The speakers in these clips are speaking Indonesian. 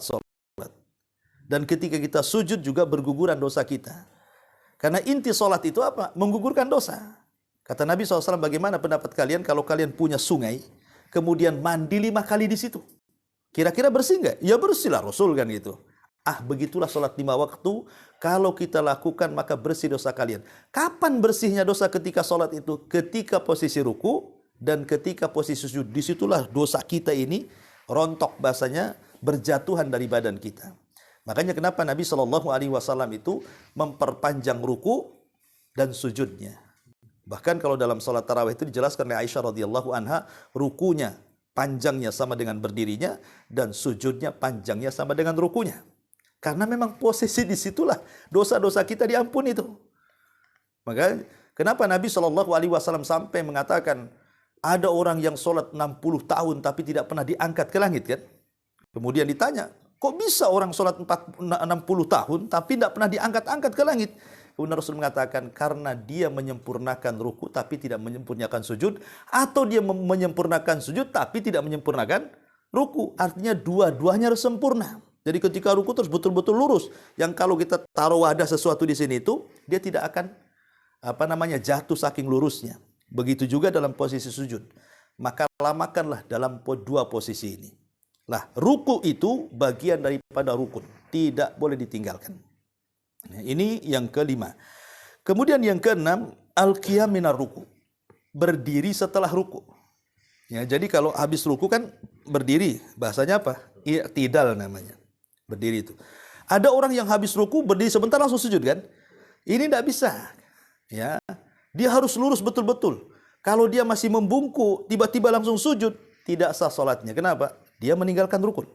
sholat. Dan ketika kita sujud juga berguguran dosa kita. Karena inti sholat itu apa? Menggugurkan dosa. Kata Nabi SAW, bagaimana pendapat kalian kalau kalian punya sungai, kemudian mandi 5 kali di situ? Kira-kira bersih nggak? Ya bersihlah, Rasul kan gitu. Begitulah sholat 5 waktu. Kalau kita lakukan maka bersih dosa kalian. Kapan bersihnya dosa ketika sholat itu? Ketika posisi ruku dan ketika posisi sujud. Disitulah dosa kita ini rontok, bahasanya berjatuhan dari badan kita. Makanya kenapa Nabi SAW itu memperpanjang ruku dan sujudnya. Bahkan kalau dalam sholat tarawih itu dijelaskan oleh Aisyah radhiyallahu anha, rukunya panjangnya sama dengan berdirinya dan sujudnya panjangnya sama dengan rukunya. Karena memang posisi disitulah dosa-dosa kita diampuni itu. Maka kenapa Nabi SAW sampai mengatakan ada orang yang sholat 60 tahun tapi tidak pernah diangkat ke langit kan? Kemudian ditanya, kok bisa orang sholat 60 tahun tapi tidak pernah diangkat-angkat ke langit? Kemudian Rasul mengatakan karena dia menyempurnakan ruku tapi tidak menyempurnakan sujud, atau dia menyempurnakan sujud tapi tidak menyempurnakan ruku. Artinya dua-duanya harus sempurna. Jadi ketika ruku terus betul-betul lurus. Yang kalau kita taruh wadah sesuatu di sini itu, dia tidak akan jatuh saking lurusnya. Begitu juga dalam posisi sujud. Maka lamakanlah dalam dua posisi ini. Lah, ruku itu bagian daripada rukun, tidak boleh ditinggalkan. Ini yang kelima. Kemudian yang keenam, al-qiyam minar ruku. Berdiri setelah ruku. Ya, jadi kalau habis ruku kan berdiri, bahasanya apa? I'tidal namanya. Berdiri itu. Ada orang yang habis ruku berdiri sebentar langsung sujud kan? Ini tidak bisa. Ya, dia harus lurus betul-betul. Kalau dia masih membungkuk, tiba-tiba langsung sujud, tidak sah salatnya. Kenapa? Dia meninggalkan rukun.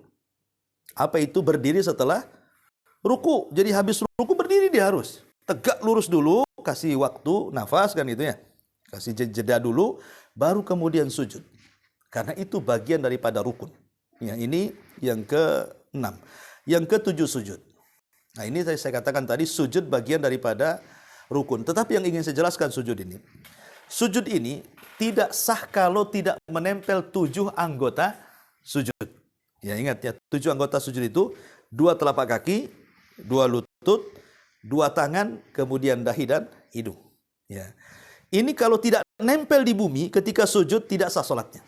Apa itu berdiri setelah ruku? Jadi habis ruku berdiri dia harus tegak lurus dulu, kasih waktu nafas kan itu ya. Kasih jeda dulu, baru kemudian sujud. Karena itu bagian daripada rukun. Ya, ini yang ke-6. Yang ke-7 sujud. Nah, ini saya katakan tadi sujud bagian daripada rukun. Tetapi yang ingin saya jelaskan sujud ini. Sujud ini tidak sah kalau tidak menempel 7 anggota sujud. Ya, ingat ya, 7 anggota sujud itu 2 telapak kaki, 2 lutut, 2 tangan, kemudian dahi dan hidung. Ya. Ini kalau tidak nempel di bumi ketika sujud tidak sah salatnya.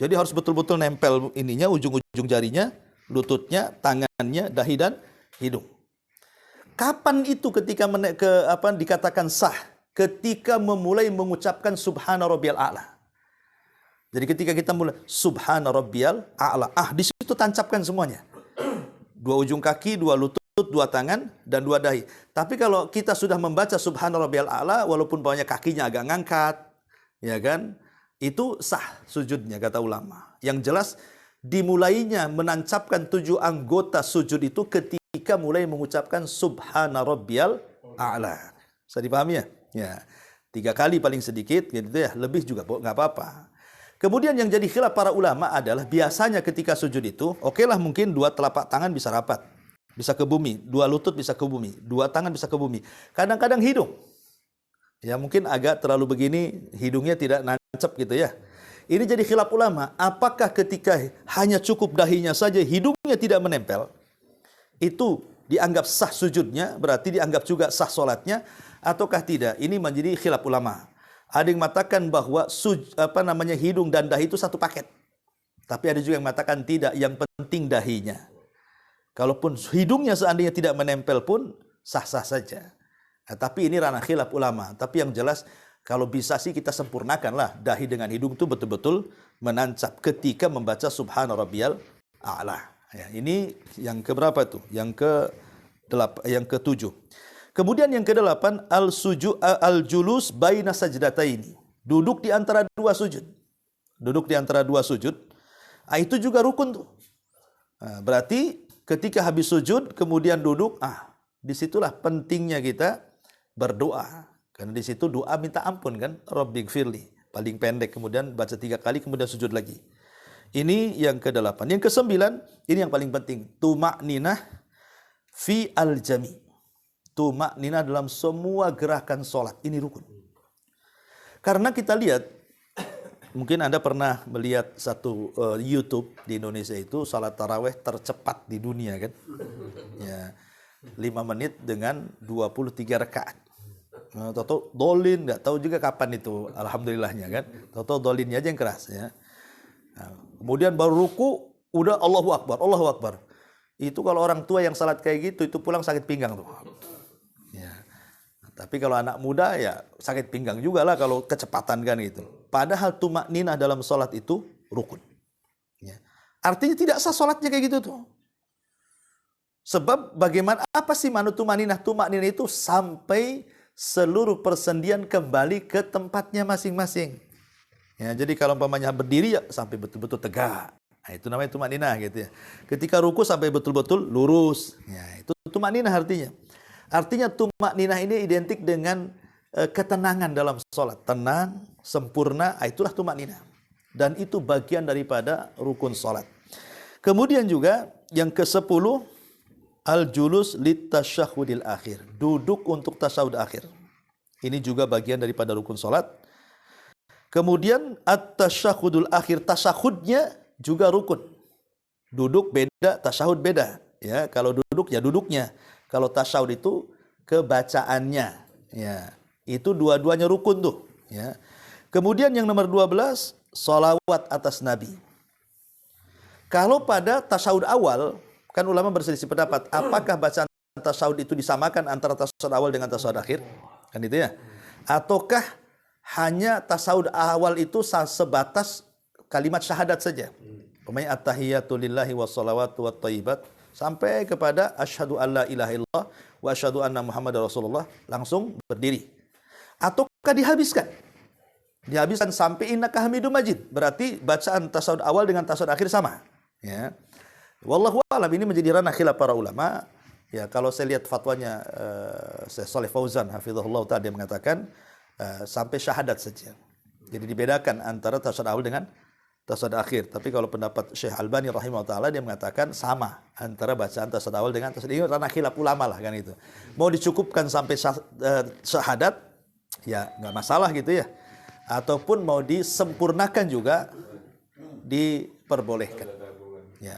Jadi harus betul-betul nempel ininya, ujung-ujung jarinya, lututnya, tangannya, dahi dan hidung. Kapan itu ketika dikatakan sah? Ketika memulai mengucapkan subhana rabbiyal a'la. Jadi ketika kita mulai subhana rabbiyal a'la, di situ tancapkan semuanya. 2 ujung kaki, 2 lutut, 2 tangan, dan 2 dahi. Tapi kalau kita sudah membaca subhana rabbiyal a'la, walaupun bawahnya kakinya agak ngangkat, ya kan? Itu sah sujudnya, kata ulama. Yang jelas, dimulainya menancapkan 7 anggota sujud itu ketika mulai mengucapkan subhana rabbiyal a'la. Bisa dipahami ya? Ya, 3 kali paling sedikit, gitu ya. Lebih juga nggak apa-apa. Kemudian yang jadi khilaf para ulama adalah biasanya ketika sujud itu, okelah mungkin 2 telapak tangan bisa rapat, bisa ke bumi, 2 lutut bisa ke bumi, 2 tangan bisa ke bumi. Kadang-kadang hidung, ya mungkin agak terlalu begini, hidungnya tidak nancap gitu ya. Ini jadi khilaf ulama, apakah ketika hanya cukup dahinya saja, hidungnya tidak menempel, itu dianggap sah sujudnya, berarti dianggap juga sah solatnya, ataukah tidak? Ini menjadi khilaf ulama. Ada yang mengatakan bahwa hidung dan dahi itu satu paket. Tapi ada juga yang mengatakan tidak, yang penting dahinya. Kalaupun hidungnya seandainya tidak menempel pun sah-sah saja. Nah, tapi ini ranah khilaf ulama. Tapi yang jelas kalau bisa sih kita sempurnakanlah dahi dengan hidung itu betul-betul menancap ketika membaca subhana rabbiyal a'la. Ya, ini yang keberapa tuh? Yang ke-7. Kemudian yang ke-8 al-julus baina sajdataini. Duduk di antara 2 sujud. Duduk di antara 2 sujud. Itu juga rukun tuh. Berarti ketika habis sujud kemudian duduk, disitulah pentingnya kita berdoa. Karena di situ doa minta ampun kan, Rabbighfirli, paling pendek, kemudian baca 3 kali kemudian sujud lagi. Ini yang ke-8. Yang ke-9, ini yang paling penting, tuma'ninah fi al-jami. Tuma'ninah dalam semua gerakan sholat. Ini rukun. Karena kita lihat Mungkin Anda pernah melihat satu YouTube di Indonesia itu salat taraweh tercepat di dunia kan. Ya, 5 menit dengan 23 rakaat. Nah, toto dolin nggak tahu juga kapan itu alhamdulillahnya kan. Toto dolinnya aja yang keras ya. Nah, kemudian baru ruku udah Allahu Akbar, Allahu Akbar. Itu kalau orang tua yang salat kayak gitu itu pulang sakit pinggang tuh. Ya. Tapi kalau anak muda ya sakit pinggang juga lah kalau kecepatan kan gitu. Padahal tumakninah dalam sholat itu rukun. Ya. Artinya tidak sah sholatnya kayak gitu tuh. Sebab bagaimana apa sih manu tumakninah? Tumakninah itu sampai seluruh persendian kembali ke tempatnya masing-masing. Ya, jadi kalau umpamanya berdiri ya sampai betul-betul tegak. Nah, itu namanya tumakninah gitu ya. Ketika ruku sampai betul-betul lurus. Ya, itu tumakninah artinya. Artinya tumakninah ini identik dengan ketenangan dalam sholat. Tenang, sempurna, itulah tumakninah. Dan itu bagian daripada rukun sholat. Kemudian juga yang ke-10, al-julus litasyahudil akhir. Duduk untuk tasyahud akhir. Ini juga bagian daripada rukun sholat. Kemudian at-tasyahudul akhir. Tasyahudnya juga rukun. Duduk beda, tasyahud beda. Ya, kalau duduk ya duduknya. Kalau tasyahud itu kebacaannya, ya itu dua-duanya rukun tuh. Ya. Kemudian yang nomor 12, sholawat atas Nabi. Kalau pada tasyahud awal, kan ulama berselisih pendapat, apakah bacaan tasyahud itu disamakan antara tasyahud awal dengan tasyahud akhir? Kan itu ya. Ataukah hanya tasyahud awal itu sebatas kalimat syahadat saja? Pemain at-tahiyatu lillahi wassalawatu wattayyibat. Sampai kepada asyhadu alla ilaha illallah wa asyhadu anna muhammadar rasulullah langsung berdiri. Ataukah dihabiskan? Dihabiskan sampai innaka hamidum majid. Berarti bacaan tasyahud awal dengan tasyahud akhir sama. Ya. Wallahu a'lam, ini menjadi ranah khilaf para ulama. Ya, kalau saya lihat fatwanya Syekh Shalih Fauzan hafizahullah taala, dia mengatakan sampai syahadat saja. Jadi dibedakan antara tasyahud awal dengan tasyahud akhir. Tapi kalau pendapat Syekh Albani rahimahullah taala, dia mengatakan sama antara bacaan tasyahud awal dengan tasyahud. Ini ranah khilaf ulama lah kan itu. Mau dicukupkan sampai syahadat ya nggak masalah gitu ya. Ataupun mau disempurnakan juga diperbolehkan. Ya.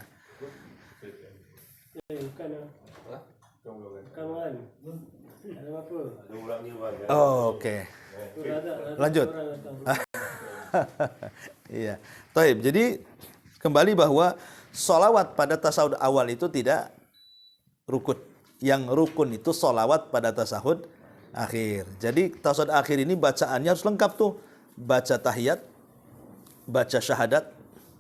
Oh, oke. Lanjut. Iya. Taib. Jadi kembali bahwa sholawat pada tasawuf awal itu tidak rukun. Yang rukun itu sholawat pada tasawuf akhir. Jadi tasawuf akhir ini bacaannya harus lengkap tuh. Baca tahiyat, baca syahadat,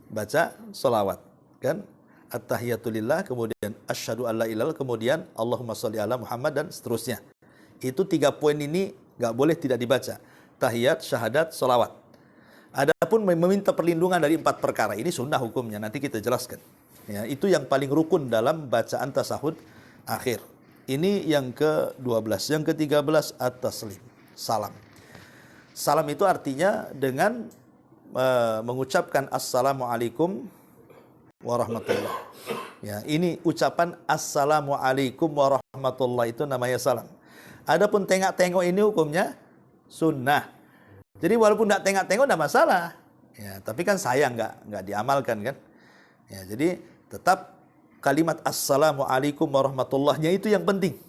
baca sholawat. Kan? At-tahiyatulillah, kemudian asyhadu alla ilaha, kemudian Allahumma sholli ala Muhammad dan seterusnya. Itu 3 poin ini nggak boleh tidak dibaca. Tahiyat, syahadat, sholawat. Adapun meminta perlindungan dari 4 perkara ini sunnah hukumnya, nanti kita jelaskan. Ya, itu yang paling rukun dalam bacaan tasahud akhir. Ini yang ke-12. Yang ke-13 at-taslim, salam. Salam itu artinya dengan mengucapkan assalamualaikum warahmatullah. Ya, ini ucapan assalamualaikum warahmatullah itu namanya salam. Adapun tengok-tengok ini hukumnya sunnah. Jadi walaupun tidak tengok-tengok tidak masalah. Ya, tapi kan sayang nggak diamalkan kan. Ya, jadi tetap kalimat assalamualaikum warahmatullahnya itu yang penting.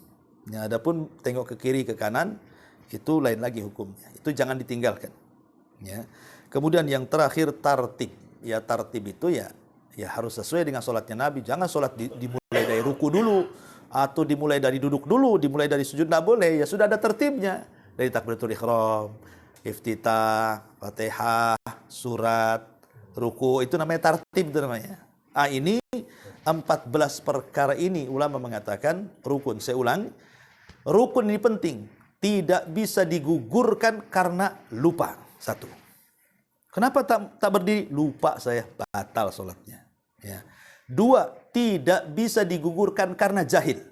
Ya, adapun tengok ke kiri ke kanan itu lain lagi hukumnya. Itu jangan ditinggalkan. Ya. Kemudian yang terakhir tartib. Ya tartib itu ya harus sesuai dengan sholatnya Nabi. Jangan sholat dimulai dari ruku dulu atau dimulai dari duduk dulu, dimulai dari sujud tidak boleh. Ya sudah ada tertibnya. Dari takbiratul ihram, iftitah, Fatihah, surat, ruku, itu namanya tartib itu namanya. Ini 14 perkara ini ulama mengatakan rukun. Saya ulang, rukun ini penting. Tidak bisa digugurkan karena lupa. 1. Kenapa tak berdiri? Lupa saya, batal sholatnya. Ya. 2, tidak bisa digugurkan karena jahil.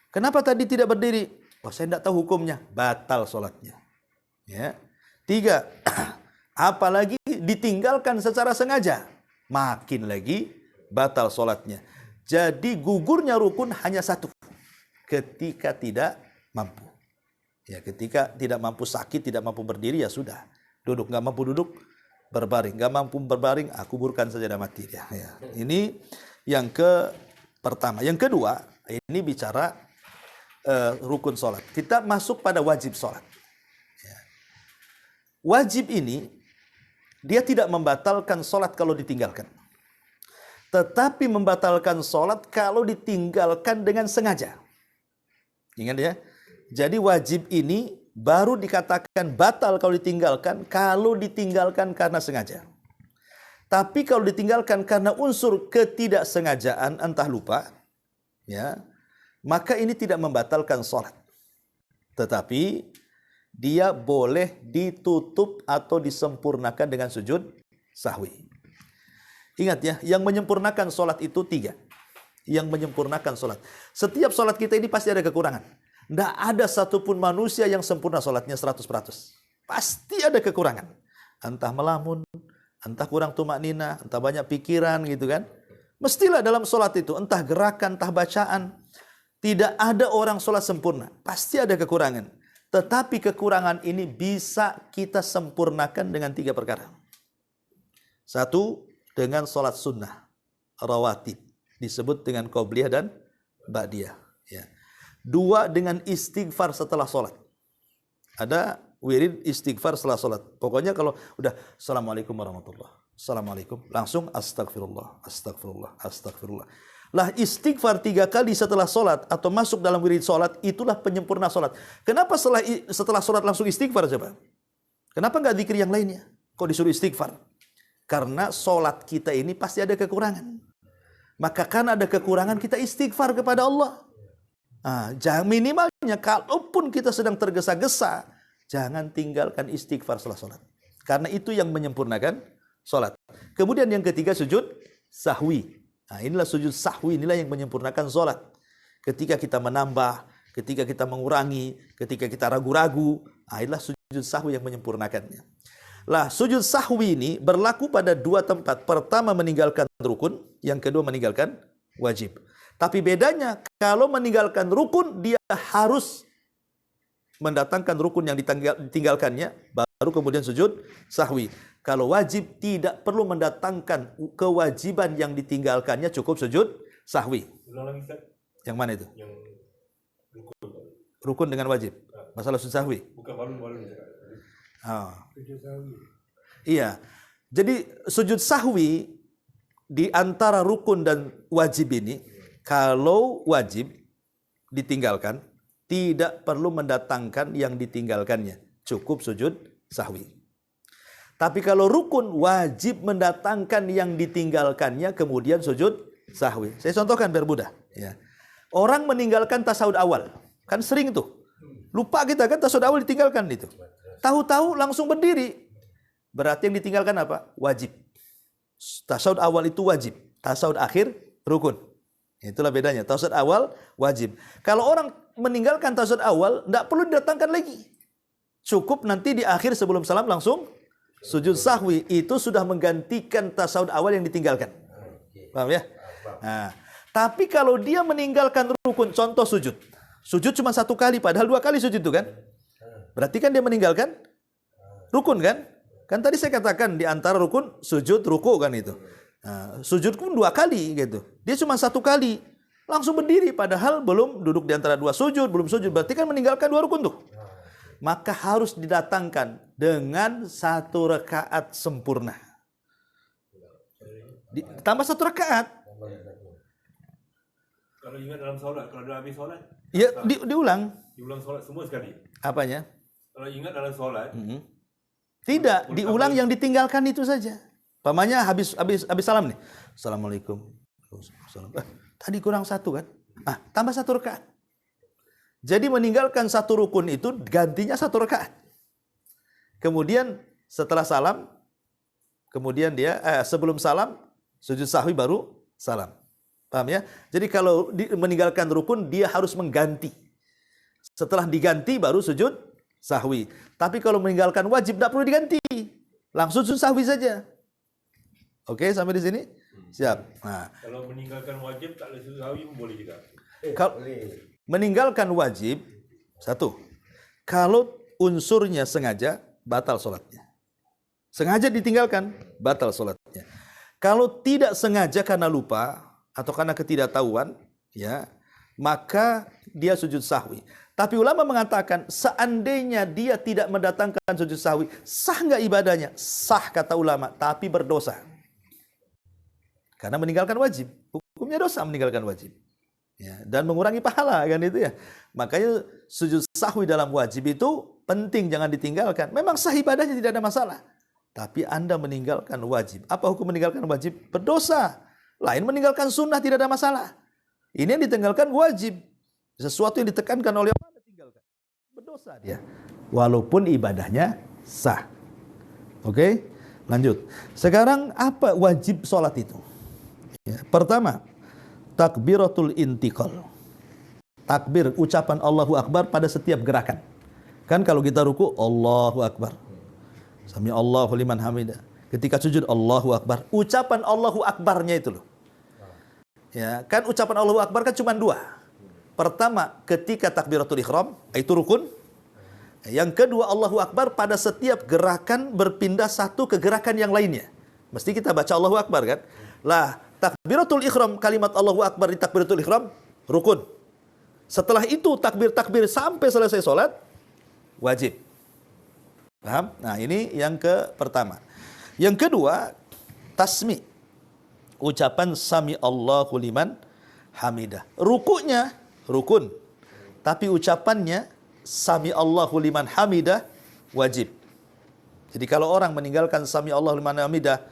Kenapa tadi tidak berdiri? Oh, saya tidak tahu hukumnya, batal sholatnya. Ya. 3, apalagi ditinggalkan secara sengaja, makin lagi batal sholatnya. Jadi gugurnya rukun hanya 1, ketika tidak mampu. Ya, ketika tidak mampu sakit, tidak mampu berdiri, ya sudah. Duduk, nggak mampu duduk, berbaring. Nggak mampu berbaring, kuburkan saja dan mati dia. Ya. Ini yang pertama. Yang kedua, ini bicara rukun sholat. Kita masuk pada wajib sholat. Ya. Wajib ini, dia tidak membatalkan sholat kalau ditinggalkan. Tetapi membatalkan sholat kalau ditinggalkan dengan sengaja. Ingat ya. Jadi wajib ini baru dikatakan batal kalau ditinggalkan karena sengaja. Tapi kalau ditinggalkan karena unsur ketidaksengajaan, entah lupa, ya, maka ini tidak membatalkan sholat. Tetapi dia boleh ditutup atau disempurnakan dengan sujud sahwi. Ingat ya, yang menyempurnakan sholat itu 3. Yang menyempurnakan sholat. Setiap sholat kita ini pasti ada kekurangan. Tidak ada satupun manusia yang sempurna sholatnya 100%. Pasti ada kekurangan. Entah melamun, entah kurang tumak nina, entah banyak pikiran gitu kan. Mestilah dalam sholat itu, entah gerakan, entah bacaan. Tidak ada orang sholat sempurna. Pasti ada kekurangan. Tetapi kekurangan ini bisa kita sempurnakan dengan 3 perkara. 1, dengan sholat sunnah, rawatib, disebut dengan qobliyah dan ba'diyah. Ya. 2, dengan istighfar setelah sholat. Ada wirid istighfar setelah sholat. Pokoknya kalau udah assalamualaikum warahmatullah, assalamualaikum, langsung astagfirullah, astagfirullah, astagfirullah. Lah istighfar 3 kali setelah sholat atau masuk dalam wirid sholat, itulah penyempurna sholat. Kenapa setelah sholat langsung istighfar coba? Kenapa nggak zikir yang lainnya? Kok disuruh istighfar? Karena sholat kita ini pasti ada kekurangan. Maka karena ada kekurangan kita istighfar kepada Allah. Jangan minimalnya kalaupun kita sedang tergesa-gesa, jangan tinggalkan istighfar setelah sholat. Karena itu yang menyempurnakan sholat. Kemudian yang ketiga sujud sahwi. Inilah sujud sahwi, inilah yang menyempurnakan sholat. Ketika kita menambah, ketika kita mengurangi, ketika kita ragu-ragu, inilah sujud sahwi yang menyempurnakannya. Lah, sujud sahwi ini berlaku pada 2 tempat. Pertama meninggalkan rukun, yang kedua meninggalkan wajib. Tapi bedanya, kalau meninggalkan rukun, dia harus mendatangkan rukun yang ditinggalkannya, baru kemudian sujud sahwi. Kalau wajib, tidak perlu mendatangkan kewajiban yang ditinggalkannya, cukup sujud sahwi. Yang mana itu? Yang rukun dengan wajib. Masalah sujud sahwi. Bukan balun-balun. Iya. Jadi sujud sahwi di antara rukun dan wajib ini, kalau wajib ditinggalkan, tidak perlu mendatangkan yang ditinggalkannya. Cukup sujud sahwi. Tapi kalau rukun, wajib mendatangkan yang ditinggalkannya, kemudian sujud sahwi. Saya contohkan biar mudah. Ya. Orang meninggalkan tasawuf awal. Kan sering tuh. Lupa kita kan tasawuf awal ditinggalkan itu. Tahu-tahu langsung berdiri. Berarti yang ditinggalkan apa? Wajib. Tasawuf awal itu wajib. Tasawuf akhir rukun. Itulah bedanya. Tasawuf awal wajib. Kalau orang meninggalkan tasawuf awal, tidak perlu didatangkan lagi. Cukup nanti di akhir sebelum salam langsung sujud sahwi. Itu sudah menggantikan tasawuf awal yang ditinggalkan. Paham ya? Nah, tapi kalau dia meninggalkan rukun, contoh sujud. Sujud cuma 1 kali, padahal 2 kali sujud itu kan? Berarti kan dia meninggalkan rukun kan? Kan tadi saya katakan di antara rukun sujud ruku kan itu. Nah, sujud pun 2 kali gitu. Dia cuma 1 kali. Langsung berdiri padahal belum duduk di antara 2 sujud, belum sujud. Berarti kan meninggalkan 2 rukun tuh. Maka harus didatangkan dengan 1 rakaat sempurna. Tambah 1 rakaat. Kalau ingat dalam solat, kalau dah habis solat, ya diulang. Diulang solat semua sekali. Apanya? Kalau ingat dalam solat, tidak, diulang yang ditinggalkan itu saja. Pamannya habis salam nih. Assalamualaikum. Tadi kurang 1 kan? Tambah 1 rakaat. Jadi meninggalkan 1 rukun itu gantinya 1 rakaat. Kemudian setelah salam, kemudian dia sebelum salam sujud sahwi baru salam. Paham ya? Jadi kalau meninggalkan rukun dia harus mengganti. Setelah diganti baru sujud sahwi. Tapi kalau meninggalkan wajib tidak perlu diganti. Langsung sujud sahwi saja. Oke, sampai di sini? Siap. Nah, kalau meninggalkan wajib tak boleh sujud sahwi boleh juga. Kalau meninggalkan wajib, 1. Kalau unsurnya sengaja, batal sholatnya. Sengaja ditinggalkan, batal sholatnya. Kalau tidak sengaja karena lupa atau karena ketidaktahuan, ya, maka dia sujud sahwi. Tapi ulama mengatakan seandainya dia tidak mendatangkan sujud sahwi, sah nggak ibadahnya? Sah kata ulama, tapi berdosa. Karena meninggalkan wajib. Hukumnya dosa meninggalkan wajib. Ya, dan mengurangi pahala kan itu ya. Makanya sujud sahwi dalam wajib itu penting, jangan ditinggalkan. Memang sah ibadahnya tidak ada masalah. Tapi Anda meninggalkan wajib. Apa hukum meninggalkan wajib? Berdosa. Lain meninggalkan sunnah tidak ada masalah. Ini yang ditinggalkan wajib. Sesuatu yang ditekankan oleh Allah tinggalkan. Berdosa dia. Walaupun ibadahnya sah. Oke? Lanjut. Sekarang apa wajib sholat itu? Ya, pertama, takbiratul intiqal. Takbir, ucapan Allahu Akbar pada setiap gerakan. Kan kalau kita ruku, Allahu Akbar. Sami Allahu liman hamidah. Ketika sujud, Allahu Akbar. Ucapan Allahu Akbarnya itu loh. Ya, kan ucapan Allahu Akbar kan cuma dua. Pertama, ketika takbiratul ihram, itu rukun. Yang kedua, Allahu Akbar pada setiap gerakan berpindah satu ke gerakan yang lainnya. Mesti kita baca Allahu Akbar kan? Lah, takbiratul ihram, kalimat Allahu Akbar di takbiratul ihram, rukun. Setelah itu takbir-takbir sampai selesai sholat, wajib. Paham? Nah, ini yang pertama. Yang kedua, tasmi. Ucapan sami Allahu liman hamidah. Rukunya rukun. Tapi ucapannya sami Allahu liman hamidah wajib. Jadi kalau orang meninggalkan sami Allahu liman hamidah,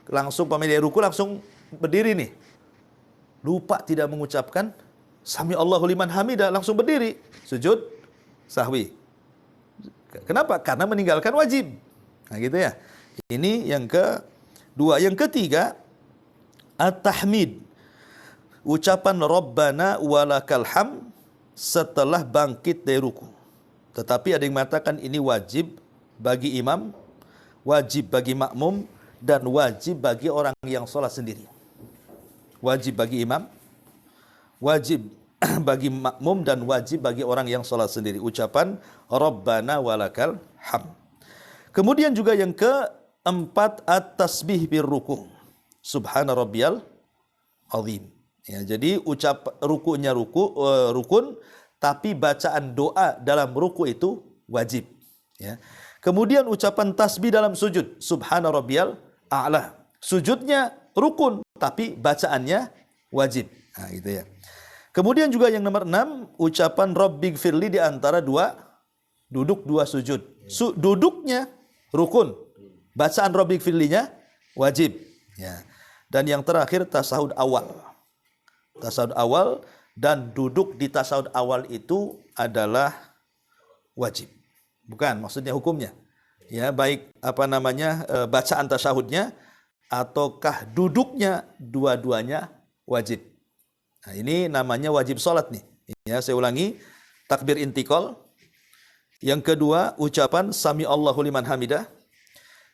langsung pemilih ruku langsung berdiri nih. Lupa tidak mengucapkan sami Allahu liman hamidah, langsung berdiri, sujud sahwi. Kenapa? Karena meninggalkan wajib. Nah, gitu ya. Ini yang kedua. Yang ketiga, at-tahmid. Ucapan Rabbana walakal ham setelah bangkit dari ruku. Tetapi ada yang mengatakan ini wajib bagi imam, wajib bagi makmum, dan wajib bagi orang yang sholat sendiri. Wajib bagi imam, wajib bagi makmum, dan wajib bagi orang yang sholat sendiri. Ucapan Rabbana walakal ham. Kemudian juga yang keempat, at-tasbih birruku. Subhana rabbiyal azim. Ya, jadi rukunya rukun, tapi bacaan doa dalam ruku itu wajib. Ya. Kemudian ucapan tasbih dalam sujud. Subhana rabbiyal a'la. Sujudnya rukun, tapi bacaannya wajib. Nah, gitu ya. Kemudian juga yang nomor 6, ucapan Rabbighfirli di antara duduk dua sujud. Duduknya rukun, bacaan Rabbighfirlinya wajib. Ya. Dan yang terakhir tasahud awal. Tasahud awal dan duduk di tasahud awal itu adalah wajib. Bukan, maksudnya hukumnya. Ya, baik bacaan tasahudnya ataukah duduknya, dua-duanya wajib. Nah, ini namanya wajib sholat nih. Ya, saya ulangi, takbir intiqal. Yang kedua, ucapan sami Allahu liman hamidah.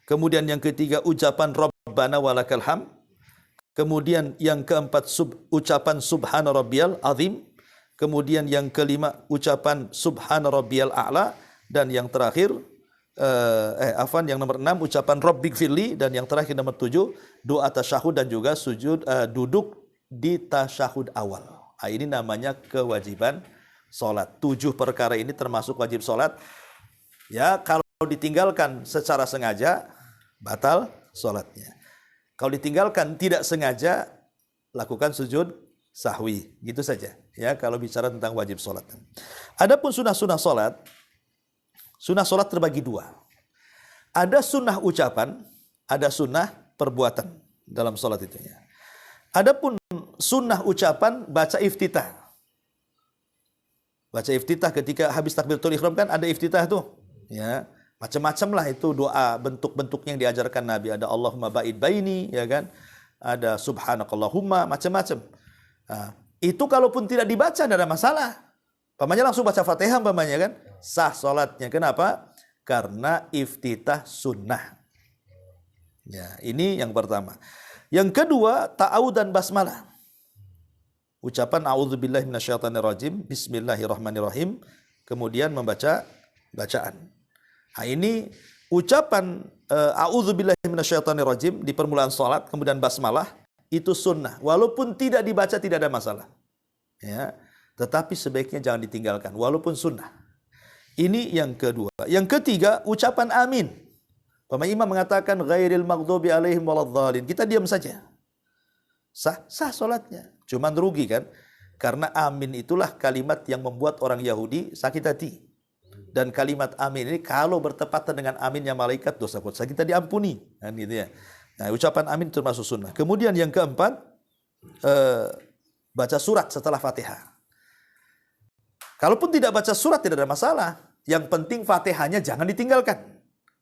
Kemudian yang ketiga, ucapan Rabbana walakal ham. Kemudian yang keempat, ucapan subhana rabbiyal azim. Kemudian yang kelima, ucapan subhana rabbiyal a'la. Dan yang terakhir, yang nomor 6, ucapan Rabbighfirli. Dan yang terakhir nomor 7, doa tasyahud dan juga sujud duduk di tasyahud awal. Nah, ini namanya kewajiban sholat. 7 perkara ini termasuk wajib sholat. Ya, kalau ditinggalkan secara sengaja, batal sholatnya. Kalau ditinggalkan tidak sengaja, lakukan sujud sahwi. Gitu saja. Ya, kalau bicara tentang wajib sholat. Adapun sunnah-sunnah sholat terbagi 2. Ada sunnah ucapan, ada sunnah perbuatan dalam sholat itunya. Adapun sunnah ucapan, baca iftitah. Baca iftitah ketika habis takbiratul ihram kan ada iftitah tuh. Ya, macam-macam lah itu doa bentuk-bentuknya yang diajarkan Nabi. Ada Allahumma ba'id baini, ya kan? Ada subhanakallahumma, macam-macam. Nah, itu kalaupun tidak dibaca tidak ada masalah. Pamannya langsung baca Fatihah pamannya kan? Sah sholatnya. Kenapa? Karena iftitah sunnah. Ya, ini yang pertama. Yang kedua, ta'awud dan basmalah. Ucapan a'udzubillahi minasyaitonirrajim, bismillahirrahmanirrahim, kemudian membaca bacaan. Nah, ini ucapan a'udzubillahi minasyaitonirrajim di permulaan salat, kemudian basmalah, itu sunnah. Walaupun tidak dibaca tidak ada masalah. Ya, tetapi sebaiknya jangan ditinggalkan walaupun sunnah. Ini yang kedua. Yang ketiga, ucapan amin. Imam mengatakan ghairil maghdubi alaihim waladhdallin. Kita diam saja. Sah salatnya. Cuman rugi kan? Karena amin itulah kalimat yang membuat orang Yahudi sakit hati. Dan kalimat amin ini kalau bertepatan dengan aminnya malaikat, dosa-dosa kita diampuni. Kan gitu ya. Nah, ucapan amin termasuk sunnah. Kemudian yang keempat, baca surat setelah Fatihah. Kalaupun tidak baca surat tidak ada masalah. Yang penting Fatihahnya jangan ditinggalkan.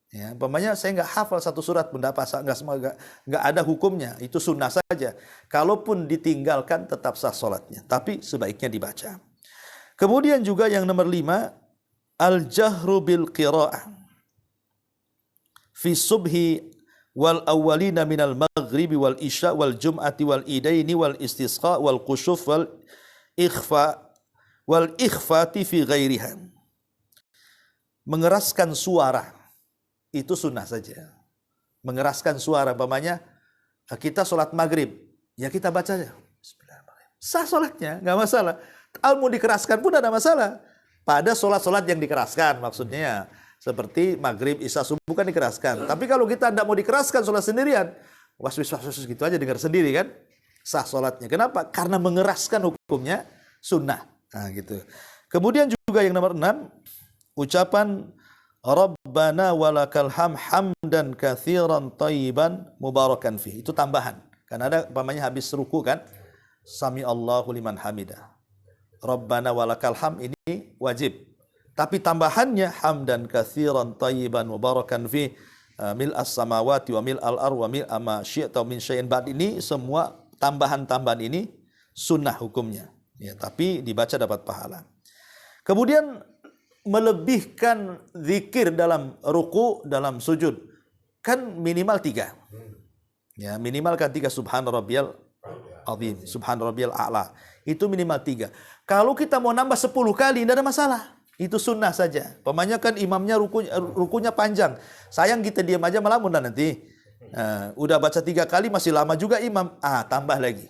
Ya, umpamanya saya nggak hafal satu surat pun nggak ada hukumnya. Itu sunnah saja. Kalaupun ditinggalkan tetap sah sholatnya. Tapi sebaiknya dibaca. Kemudian juga yang nomor 5, al-jahru bil qira'ah fi subhi wal awwalina minal maghribi wal isya wal jum'ati wal idaini wal istisqa wal kusyuf wal ikhfati fi ghairiha. Mengeraskan suara itu sunnah saja. Mengeraskan suara, umpamanya kita sholat maghrib, ya kita baca aja. Sah sholatnya, nggak masalah. Mau dikeraskan pun ada masalah. Pada sholat-sholat yang dikeraskan maksudnya. Seperti maghrib, isya, subuh kan dikeraskan. Tapi kalau kita tidak mau dikeraskan sholat sendirian, was-was gitu aja dengar sendiri kan, sah sholatnya. Kenapa? Karena mengeraskan hukumnya sunnah. Nah gitu. Kemudian juga yang nomor 6, ucapan Rabbana walakal hamdan katsiran thayyiban mubarakan fi. Itu tambahan. Karena ada umpamanya habis ruku kan, sami Allahu liman hamidah. Rabbana walakal ham ini wajib. Tapi tambahannya hamdan katsiran thayyiban mubarakan fi mil as-samawati wa mil al-ar wa mil ma syi'ta min syai'in ba'd. Ini semua tambahan-tambahan ini sunnah hukumnya. Ya, tapi dibaca dapat pahala. Kemudian melebihkan zikir dalam ruku, dalam sujud. Kan minimal 3. Ya, minimal kan 3 subhana rabbiyal azim, subhana rabbiyal a'la. Itu minimal 3. Kalau kita mau nambah 10 kali tidak ada masalah. Itu sunnah saja. Pemanya kan imamnya rukunya panjang. Sayang kita diam aja melamun nanti. Udah baca 3 kali masih lama juga imam. Tambah lagi.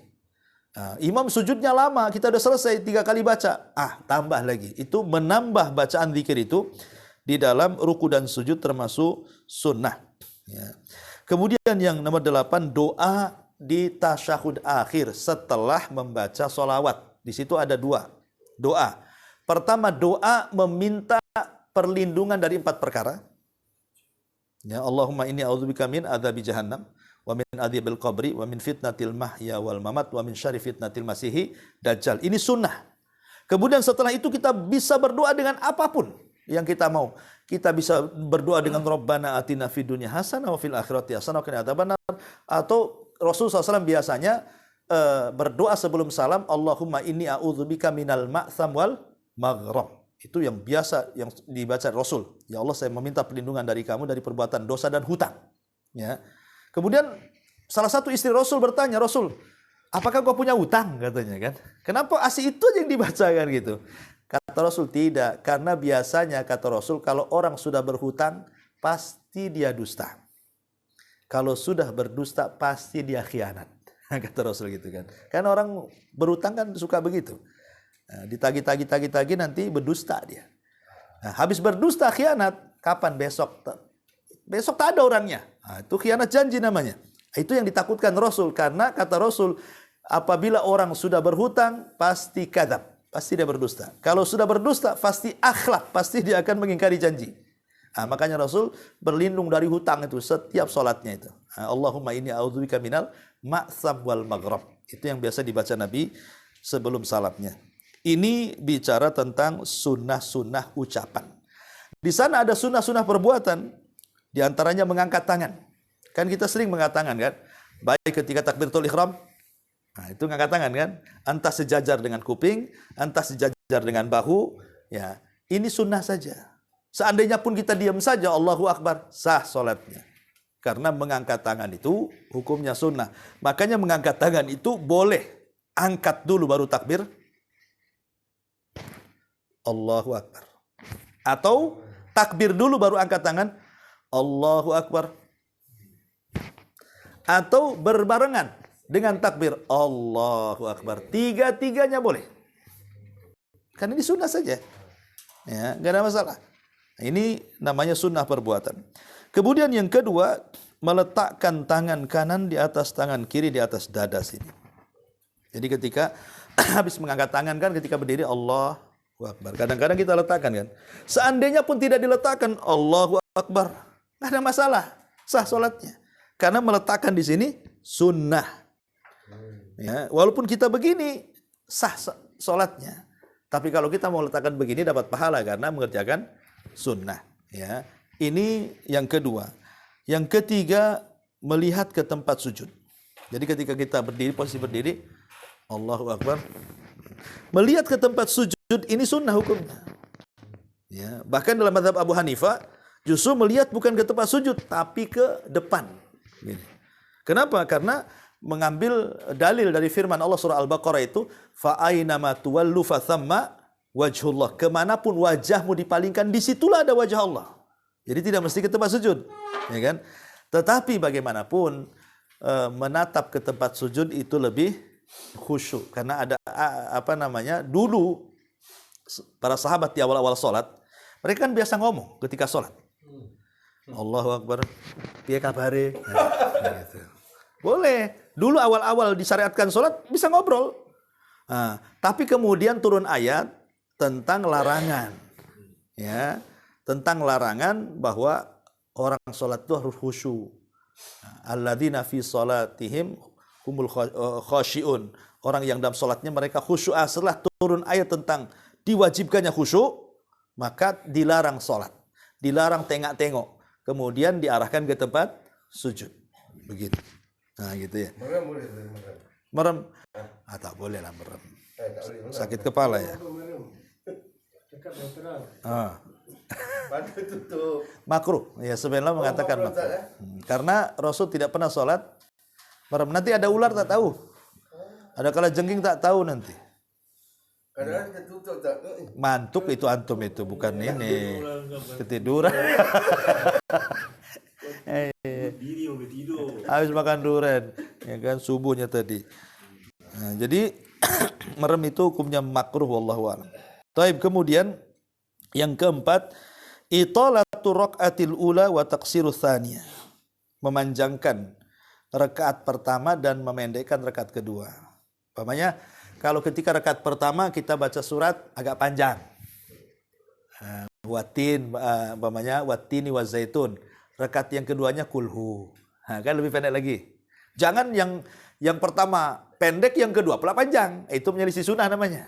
Imam sujudnya lama, kita udah selesai 3 kali baca. Tambah lagi. Itu menambah bacaan zikir itu di dalam ruku dan sujud termasuk sunnah. Ya. Kemudian yang nomor 8, doa di tasyahud akhir setelah membaca sholawat. Di situ ada 2 doa. Pertama, doa meminta perlindungan dari 4 perkara. Ya, Allahumma inni a'udzubika min adzabi jahannam wa min adzabil qabri wa min fitnatil mahya wal mamat wa min syarri fitnatil masihi dajjal. Ini sunnah. Kemudian setelah itu kita bisa berdoa dengan apapun yang kita mau. Kita bisa berdoa dengan Rabbana atina fid dunya hasanah wa fil akhirati hasanah wa qina adzabannar. Atau Rasulullah SAW biasanya berdoa sebelum salam, Allahumma inni a'udzubika minal ma'tham wal maghrab. Itu yang biasa yang dibaca Rasul. Ya Allah, saya meminta perlindungan dari kamu dari perbuatan dosa dan hutang. Ya. Kemudian salah satu istri Rasul bertanya, Rasul, apakah kau punya hutang? Katanya kan. Kenapa asih itu aja yang dibacakan gitu? Kata Rasul, tidak. Karena biasanya kata Rasul, kalau orang sudah berhutang, pasti dia dusta. Kalau sudah berdusta, pasti dia khianat. Kata Rasul gitu kan. Kan orang berhutang kan suka begitu. Nah, ditagi nanti berdusta dia. Nah, habis berdusta khianat, kapan besok? Besok tak ada orangnya. Nah, itu khianat janji namanya. Itu yang ditakutkan Rasul. Karena kata Rasul, apabila orang sudah berhutang, pasti kadzab. Pasti dia berdusta. Kalau sudah berdusta, pasti akhlak. Pasti dia akan mengingkari janji. Nah, makanya Rasul berlindung dari hutang itu setiap sholatnya itu. Nah, Allahumma inni a'udzubika minal ma'tham wal maghrab. Itu yang biasa dibaca Nabi sebelum salatnya. Ini bicara tentang sunnah-sunnah ucapan. Di sana ada sunnah-sunnah perbuatan. Di antaranya mengangkat tangan. Kan kita sering mengangkat tangan kan. Baik ketika takbiratul ihram. Nah, itu mengangkat tangan kan. Entah sejajar dengan kuping. Entah sejajar dengan bahu. Ya, ini sunnah saja. Seandainya pun kita diam saja, Allahu Akbar, sah sholatnya. Karena mengangkat tangan itu hukumnya sunnah. Makanya mengangkat tangan itu boleh. Angkat dulu baru takbir. Allahu Akbar. Atau takbir dulu baru angkat tangan. Allahu Akbar. Atau berbarengan dengan takbir Allahu Akbar. Tiga-tiganya boleh. Kan ini sunnah saja. Ya, nggak ada masalah. Ini namanya sunnah perbuatan. Kemudian yang kedua, meletakkan tangan kanan di atas tangan kiri di atas dada sini. Jadi ketika habis mengangkat tangan kan ketika berdiri Allahu Akbar. Kadang-kadang kita letakkan kan. Seandainya pun tidak diletakkan Allahu Akbar, nggak ada masalah, sah sholatnya. Karena meletakkan di sini sunnah. Ya, walaupun kita begini sah sholatnya. Tapi kalau kita mau letakkan begini dapat pahala karena mengerjakan sunnah. Ya, ini yang kedua. Yang ketiga, melihat ke tempat sujud. Jadi ketika kita berdiri, posisi berdiri, Allahu Akbar. Melihat ke tempat sujud ini sunnah hukumnya. Ya, bahkan dalam mazhab Abu Hanifah justru melihat bukan ke tempat sujud tapi ke depan. Gini. Kenapa? Karena mengambil dalil dari firman Allah surah Al-Baqarah itu, fa aynama tuwallu fathamma wajhullah. Kemanapun wajahmu dipalingkan, disitulah ada wajah Allah. Jadi tidak mesti ke tempat sujud, ya kan? Tetapi bagaimanapun menatap ke tempat sujud itu lebih khusyuk karena ada dulu para sahabat di awal-awal sholat mereka kan biasa ngomong ketika sholat. Allahu Akbar, piye kabare? Nah, gitu. Boleh. Dulu awal-awal disyariatkan sholat bisa ngobrol. Nah, tapi kemudian turun ayat tentang larangan. Ya, tentang larangan bahwa orang sholat itu harus khusyuk. Alladzina fi sholatihim humul khasyi'un. Orang yang dalam sholatnya mereka khusyuk. Setelah turun ayat tentang diwajibkannya khusyuk, maka dilarang sholat. Dilarang tengok-tengok. Kemudian diarahkan ke tempat sujud. Begitu. Nah gitu ya. Merem boleh merem. Merem? Tak boleh lah merem. Sakit kepala ya. Cakap yang terang. Mata tutup. Makruh. Ya sebenarnya mengatakan makruh. Karena Rasul tidak pernah sholat merem. Nanti ada ular tak tahu. Ada kalajengking tak tahu nanti. Kadang-kadang kita tutup tak. Mantuk itu antum itu bukan ini. Ketiduran. Diri mau tidur. Habis makan durian, ya kan subuhnya tadi. Nah, jadi merem itu hukumnya makruh wallahu a'lam. Taib, kemudian yang keempat, italatu raqatil ula wa taqsiru tsaniyah. Memanjangkan rakaat pertama dan memendekkan rakaat kedua. Umpamanya kalau ketika rakaat pertama kita baca surat agak panjang. Watin, umpamanya watini wa zaitun. Rakaat yang keduanya kulhu. Nah, kan lebih pendek lagi. Jangan yang pertama pendek, yang kedua pula panjang. Itu menyelisih sunnah namanya.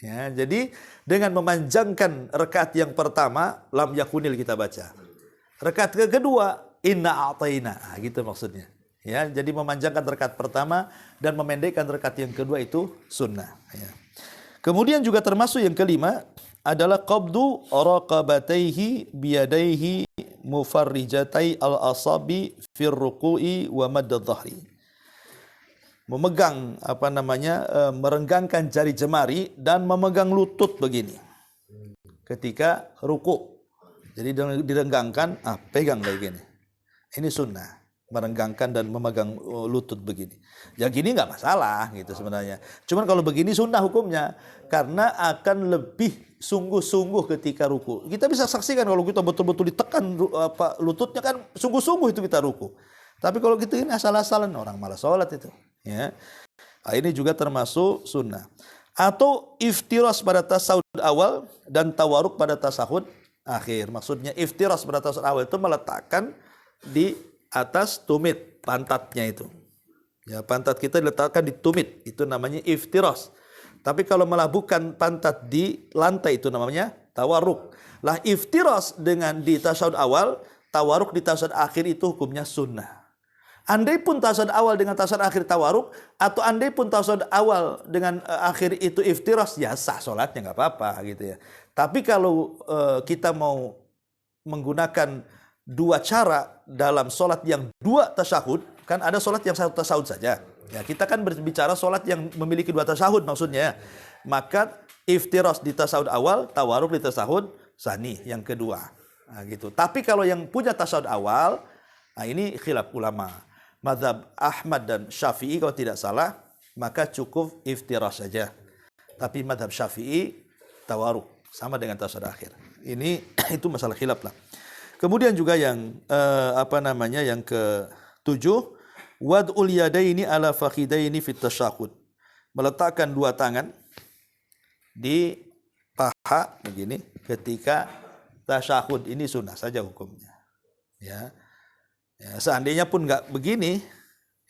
Ya, jadi dengan memanjangkan rakaat yang pertama lam yakunil kita baca. Rakaat kedua inna a'taina. Nah, gitu maksudnya. Ya, jadi memanjangkan rakaat pertama dan memendekkan rakaat yang kedua itu sunnah. Ya. Kemudian juga termasuk yang kelima adalah qabdu raqabataihi biyadaihi mufarrijatai al-asabi fir ruku'i wa madd dhahri. Memegang merenggangkan jari jemari dan memegang lutut begini. Ketika ruku. Jadi direnggangkan, pegang kayak gini. Ini sunnah. Merenggangkan dan memegang lutut begini. Ya gini nggak masalah gitu sebenarnya. Cuman kalau begini sunnah hukumnya karena akan lebih sungguh-sungguh ketika ruku. Kita bisa saksikan kalau kita betul-betul ditekan lututnya kan sungguh-sungguh itu kita ruku. Tapi kalau gitu ini asal-asalan orang malas sholat itu. Ya, nah, ini juga termasuk sunnah. Atau iftiras pada tasawuf awal dan tawaruk pada tasahud akhir. Maksudnya iftiras pada tasawuf awal itu meletakkan di atas tumit pantatnya itu. Ya, pantat kita diletakkan di tumit, itu namanya iftiras. Tapi kalau melabuhkan pantat di lantai itu namanya tawaruk. Lah iftiras dengan di tasawuf awal, tawaruk di tasawuf akhir itu hukumnya sunnah. Andai pun tasawuf awal dengan tasawuf akhir tawaruk, atau andai pun tasawuf awal dengan akhir itu iftiras, ya sah sholatnya nggak apa-apa gitu ya. Tapi kalau kita mau menggunakan dua cara dalam sholat yang dua tasyahud, kan ada sholat yang satu tasyahud saja. Ya, kita kan berbicara sholat yang memiliki dua tasyahud maksudnya. Maka iftiras di tasyahud awal, tawaruk di tasyahud sani yang kedua. Nah, gitu. Tapi kalau yang punya tasyahud awal, nah ini khilaf ulama. Mazhab Ahmad dan Syafi'i kalau tidak salah, maka cukup iftirash saja. Tapi mazhab Syafi'i tawaruk, sama dengan tasyahud akhir. Ini itu masalah khilaf lah. Kemudian juga yang yang ke-7, wad'ul yadaini ala fakhidaini fit tasyahud. Meletakkan dua tangan di paha begini ketika tasyahud, ini sunnah saja hukumnya. Ya, seandainya pun nggak begini,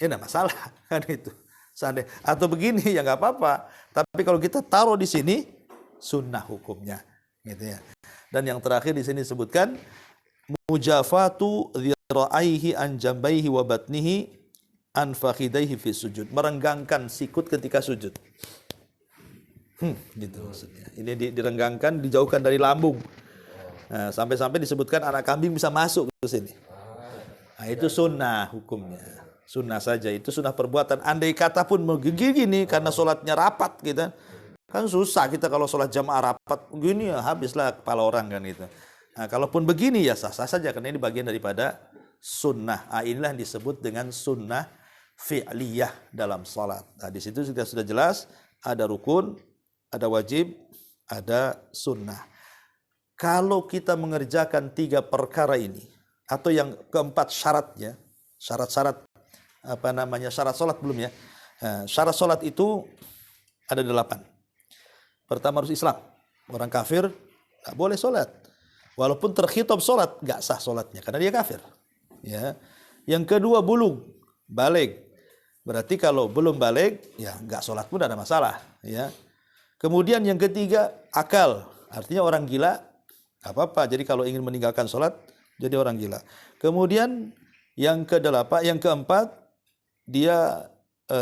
ya nggak masalah kan itu. Seandainya atau begini ya nggak apa-apa. Tapi kalau kita taruh di sini, sunnah hukumnya, gitu ya. Dan yang terakhir di sini disebutkan mujafatu dhira'aihi an jambaihi wa batnihi an fakhidaihi fi sujud. Merenggangkan sikut ketika sujud. Gitu maksudnya. Ini direnggangkan, dijauhkan dari lambung. Nah, sampai-sampai disebutkan anak kambing bisa masuk ke sini. Nah, itu sunnah hukumnya. Sunnah saja, itu sunnah perbuatan. Andai kata pun begini karena sholatnya rapat gitu. Kan susah kita kalau sholat jamaah rapat. Begini ya habislah kepala orang kan gitu. Nah, kalaupun begini ya sah-sah saja karena ini bagian daripada sunnah. Nah, inilah yang disebut dengan sunnah fi'liyah dalam sholat. Nah, di situ sudah jelas ada rukun, ada wajib, ada sunnah. Kalau kita mengerjakan 3 perkara ini, atau yang keempat syaratnya, syarat-syarat syarat sholat belum ya. Syarat sholat itu ada 8. Pertama harus Islam. Orang kafir nggak boleh sholat. Walaupun terkhitab sholat, nggak sah sholatnya karena dia kafir. Ya. Yang kedua bulug, baligh. Berarti kalau belum baligh, ya nggak sholat pun ada masalah. Ya. Kemudian yang ketiga akal, artinya orang gila, nggak apa-apa. Jadi kalau ingin meninggalkan sholat, jadi orang gila. Kemudian yang keempat, dia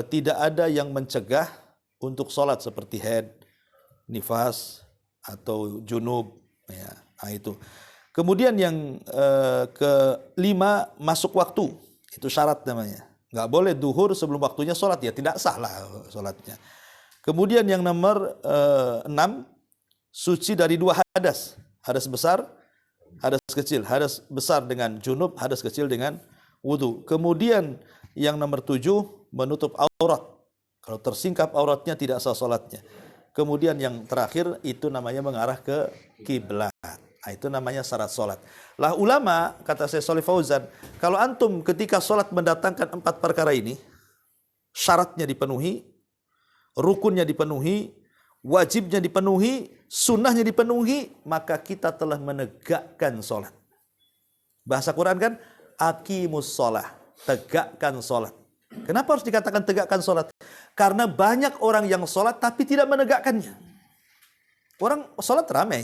tidak ada yang mencegah untuk sholat seperti haid, nifas atau junub. Ya, nah itu. Kemudian yang kelima masuk waktu, itu syarat namanya. Nggak boleh duhur sebelum waktunya sholat, ya tidak sah lah sholatnya. Kemudian yang nomor 6, suci dari 2 hadas. Hadas besar, hadas kecil. Hadas besar dengan junub, hadas kecil dengan wudu. Kemudian yang nomor 7, menutup aurat. Kalau tersingkap auratnya tidak sah sholatnya. Kemudian yang terakhir itu namanya mengarah ke kiblat. Nah, itu namanya syarat sholat. Lah ulama, kata Syekh Shalih Fauzan, kalau antum ketika sholat mendatangkan 4 perkara ini, syaratnya dipenuhi, rukunnya dipenuhi, wajibnya dipenuhi, sunnahnya dipenuhi, maka kita telah menegakkan sholat. Bahasa Quran kan, aqimus sholah, tegakkan sholat. Kenapa harus dikatakan tegakkan sholat? Karena banyak orang yang sholat tapi tidak menegakkannya. Orang sholat ramai,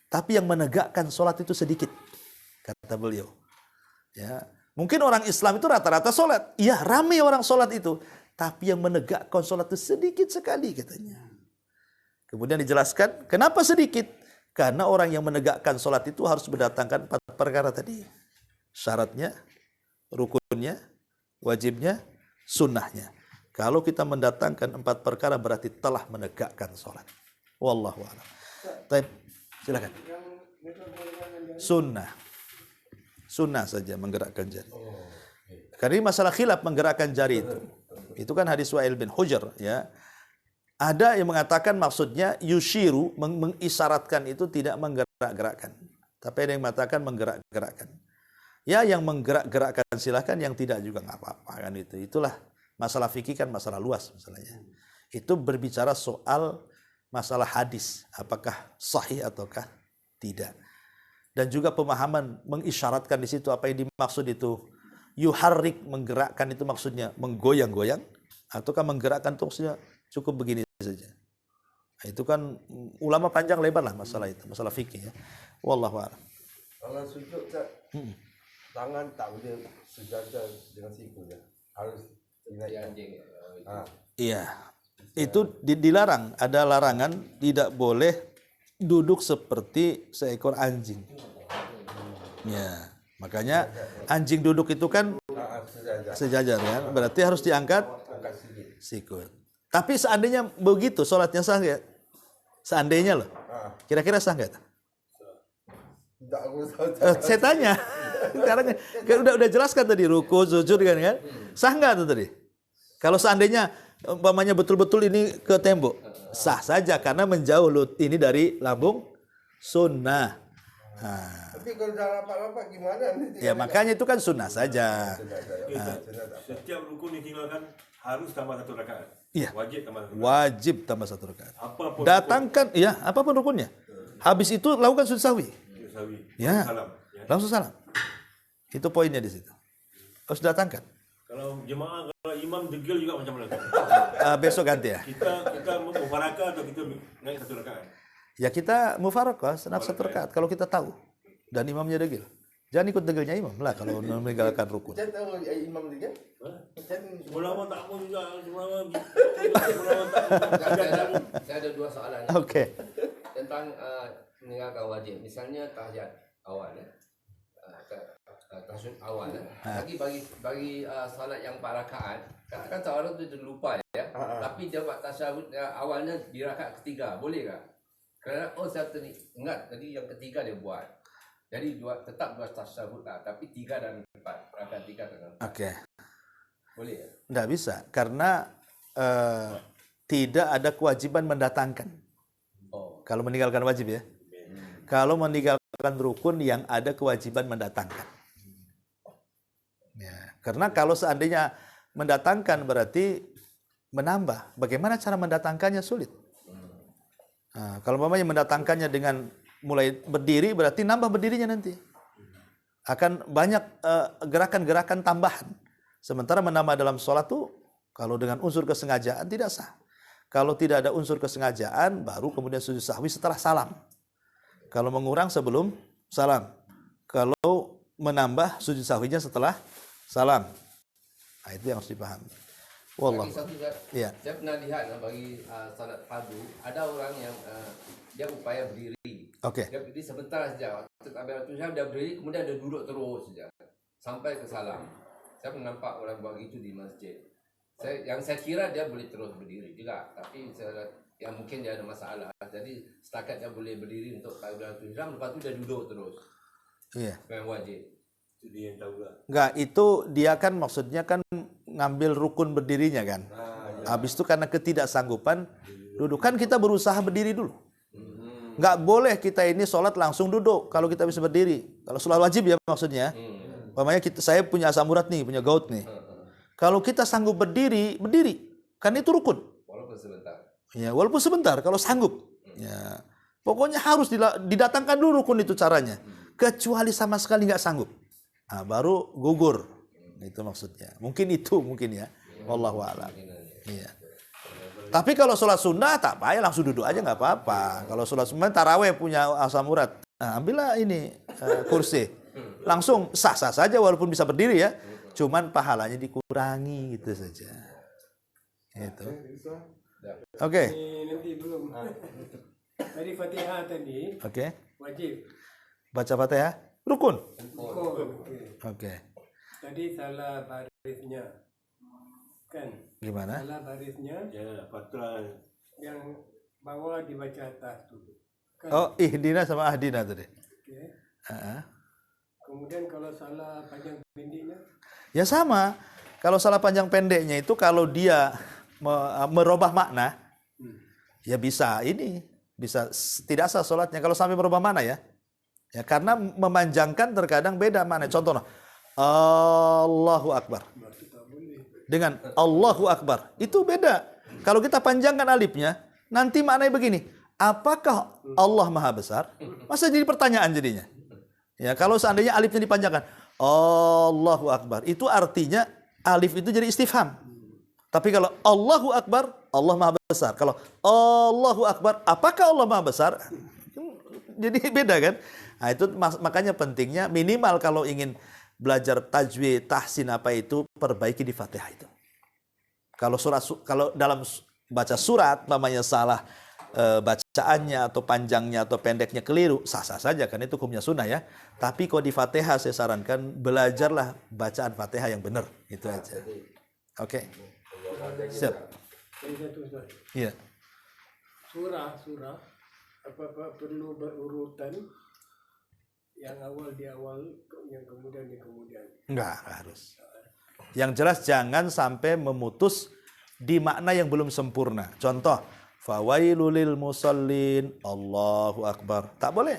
tapi yang menegakkan sholat itu sedikit, kata beliau. Ya, mungkin orang Islam itu rata-rata sholat. Iya, ramai orang sholat itu. Tapi yang menegakkan sholat itu sedikit sekali katanya. Kemudian dijelaskan, kenapa sedikit? Karena orang yang menegakkan sholat itu harus mendatangkan 4 perkara tadi. Syaratnya, rukunnya, wajibnya, sunnahnya. Kalau kita mendatangkan 4 perkara berarti telah menegakkan sholat. Wallahu a'lam. Baik, silakan. Sunnah. Sunnah saja menggerakkan jari. Karena ini masalah khilaf menggerakkan jari itu. Itu kan hadis Wa'il bin Hujr, ya. Ada yang mengatakan maksudnya yushiru, mengisyaratkan itu tidak menggerak-gerakkan. Tapi ada yang mengatakan menggerak-gerakkan. Ya, yang menggerak-gerakkan silakan, yang tidak juga nggak apa-apa kan itu. Itulah masalah fikih kan masalah luas masalahnya. Itu berbicara soal masalah hadis, apakah sahih ataukah tidak. Dan juga pemahaman mengisyaratkan di situ apa yang dimaksud itu. Yuharrik, menggerakkan itu maksudnya menggoyang-goyang, ataukah menggerakkan itu maksudnya cukup begini saja. Nah, itu kan ulama panjang lebar lah masalah itu, masalah fikih ya. Wallahu a'lam. Kalau sujud tangan tak boleh sejajar dengan siku ya. Harus anjing. Iya. Itu dilarang, ada larangan tidak boleh duduk seperti seekor anjing. Ya. Makanya anjing duduk itu kan sejajar kan, berarti harus diangkat sikut. Tapi seandainya begitu, sholatnya sah nggak? Seandainya loh, kira-kira sah nggak? Tak aku tahu. Saya tanya. Caranya udah jelaskan tadi ruku, sujud kan? Sah nggak tuh tadi? Kalau seandainya umpamanya betul-betul ini ke tembok, sah saja karena menjauh ini dari lambung sunnah. Nah, Tapi kalau dah rapat-rapat gimana nanti? ya makanya itu kan sunnah saja. Setiap rukun ditinggalkan harus tambah 1 rakaat. Iya. Wajib tambah 1 rakaat. Wajib tambah 1 rakaat. Apapun Datangkan, ya apapun rukunnya. Habis itu lakukan sujud sahwi. rukun sawi. Ya, Salam. Ya. langsung salam. Itu poinnya di situ. Harus datangkan. Kalau jemaah, kalau imam degil juga macam mana? Besok ganti ya. Kita mufarakah atau kita naik 1 rakaat? Ya kita mufarakah, senap 1 rakaat kalau kita tahu. Dan imamnya degil. Jangan ikut degilnya imam lah kalau meninggalkan rukun. Macam tahu imam dia kan? Macam Semula tak mau juga. Semula Saya ada 2 soalan Oke. tentang meninggalkan wajib. Misalnya tahiyat awal ya. Tasyahud awal ya. Lagi bagi solat yang 4 rakaat, kan seorang tu dia lupa ya. Tapi dia buat tasyahud awalnya di rakaat ketiga, boleh tak? Kerana saya ingat tadi yang ketiga dia buat. Jadi tetap 2 tasyahud lah, tapi 3 dan 4, rakaat 3 dan 4. Oke. Boleh ya? Nggak bisa karena tidak ada kewajiban mendatangkan. Oh. Kalau meninggalkan wajib ya. Kalau meninggalkan rukun yang ada kewajiban mendatangkan. Ya, karena kalau seandainya mendatangkan berarti menambah. Bagaimana cara mendatangkannya sulit. Nah, kalau umpamanya mendatangkannya dengan mulai berdiri berarti nambah berdirinya nanti. Akan banyak gerakan-gerakan tambahan. Sementara menambah dalam sholat tuh kalau dengan unsur kesengajaan tidak sah. Kalau tidak ada unsur kesengajaan baru kemudian sujud sahwi setelah salam. Kalau mengurang sebelum salam. Kalau menambah sujud sahwinya setelah salam. Nah, itu yang harus dipahami. Wallah. Lagi satu Ustaz. Ya. Saya pernah lihat bagi salat fardu, ada orang yang dia upaya berdiri. Oke. Dia berdiri sebentar saja. Waktu Abdul Syam dia berdiri, kemudian dia duduk terus saja sampai ke salam. Saya pernah nampak orang buat gitu di masjid. Saya kira dia boleh terus berdiri juga, tapi yang mungkin dia ada masalah. Jadi setakat dia boleh berdiri untuk Abdul Syam, lepas tu dia duduk terus. Iya. Yang wajib. Itu dia yang tahu lah. Enggak, itu dia kan maksudnya kan ngambil rukun berdirinya kan. Habis itu karena ketidaksanggupan duduk. Kan kita berusaha berdiri dulu. Enggak boleh kita ini sholat langsung duduk kalau kita bisa berdiri. Kalau sholat wajib ya maksudnya. Umpamanya saya punya asam urat nih, punya gout nih. Kalau kita sanggup berdiri, berdiri. Kan itu rukun. Walaupun sebentar. Ya, walaupun sebentar kalau sanggup. Ya. Pokoknya harus didatangkan dulu rukun itu caranya. Kecuali sama sekali nggak sanggup. Nah, baru gugur. Itu maksudnya. Mungkin ya. Wallahu a'lam. Iya. Tapi kalau sholat sunnah tak payah langsung duduk aja nggak apa-apa. Kalau sholat sunnah taraweh punya asam urat, nah, ambillah ini kursi. Langsung sah-sah saja walaupun bisa berdiri ya. Cuman pahalanya dikurangi gitu saja. Itu. Oke. Ini nanti belum. Tadi Fatihah tadi Oke. wajib. Baca Fatihah rukun. Oke. Tadi salah barisnya. Kan? Gimana? Salah barisnya Ya, patron. yang bawah dibaca atas tu. Kan? Oh, ihdina sama ahdina tadi. Okey. Kemudian kalau salah panjang pendeknya? Ya sama. Kalau salah panjang pendeknya itu kalau dia merubah makna, ya bisa tidak sah sholatnya kalau sampai merubah makna ya. Ya karena memanjangkan terkadang beda makna. Contohnya Allahu Akbar dengan Allahu Akbar itu beda. Kalau kita panjangkan alifnya, nanti maknanya begini. Apakah Allah Maha Besar? Masa jadi pertanyaan jadinya. Ya, kalau seandainya alifnya dipanjangkan, Allahu Akbar, itu artinya alif itu jadi istifham. Tapi kalau Allahu Akbar, Allah Maha Besar. Kalau Allahu Akbar, apakah Allah Maha Besar? Jadi beda kan? Nah, itu makanya pentingnya minimal kalau ingin belajar tajwid, tahsin apa itu, perbaiki di Fatihah itu. Kalau dalam baca surat namanya salah bacaannya atau panjangnya atau pendeknya keliru, sah-sah saja kan itu hukumnya sunnah ya. Tapi kalau di Fatihah saya sarankan belajarlah bacaan Fatihah yang benar, itu aja. Oke. Siap. Jadi satu Ustaz. Iya. Surah apakah perlu berurutan Yang awal di awal, yang kemudian di kemudian. Enggak harus. Yang jelas jangan sampai memutus di makna yang belum sempurna. Contoh, fawailul lil musallin, Allahu akbar. Tak boleh.